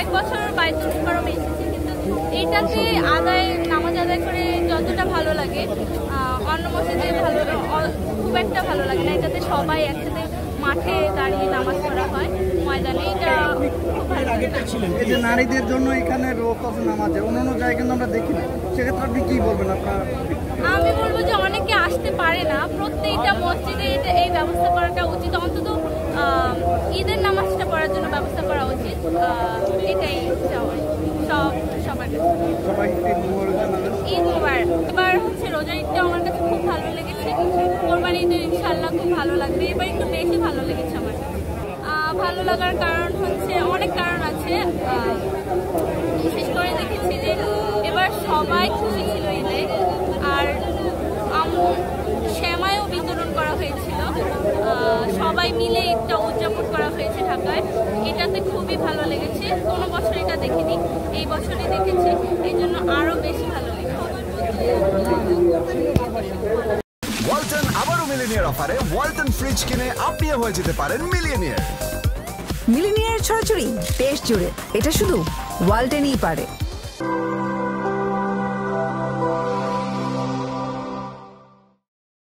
কয়েক বছর বাইতুল মুকাররম এসেছি, কিন্তু এইটাতে নামাজ আদায় করে যতটা ভালো লাগে অন্য মসজিদে খুব একটা ভালো লাগে না। এটাতে সবাই একসাথে মাঠে দাঁড়িয়ে নামাজ পড়া হয় ময়দানে, এটা খুব ভালো লাগে। এই যে নারীদের জন্য এখানে ওয়াকফ নামাজ অন্যান্য জায়গায় কিন্তু আমরা দেখি না, সেক্ষেত্রে আপনি কি বলবেন? আমি বলবো যে অনেকে আসতে পারে না, প্রত্যেকটা মসজিদে এই ব্যবস্থা করাটা উচিত, অন্তত ঈদের নামাজটা পড়ার জন্য ব্যবস্থা করা উচিত। এটাই সবার ঈদ মোবারক। এবার হচ্ছে রোজার ঈদটা আমার কাছে খুব ভালো লেগেছে, কোরবানি ঈদে ইনশাআল্লাহ খুব ভালো লাগবে, এবার একটু বেশি ভালো লেগেছে আমার। ভালো লাগার কারণ হচ্ছে অনেক কারণ আছে, বিশেষ করে দেখেছি যে এবার সবাই খুশি ছিল ঈদে, আর শ্যামায়ও বিতরণ করা হয়েছিল, সবাই মিলে ঈদটা উদযাপন করা হয়েছে ঢাকায়, এটাতে খুবই ভালো লেগেছে। কোনো বছর এটা দেখিনি, এই বছরই দেখেছি, এই জন্য আরও বেশি ভালো লেগেছে। ওয়ালটন আবারও মিলিনিয়ার অফারে ওয়ালটন ফ্রিজ কিনে আপনিও হয়ে যেতে পারেন মিলিয়নিয়ার। মিলিনিয়ার ছড়াছড়ি দেশ জুড়ে, এটা শুধু ওয়ালটনই পারে।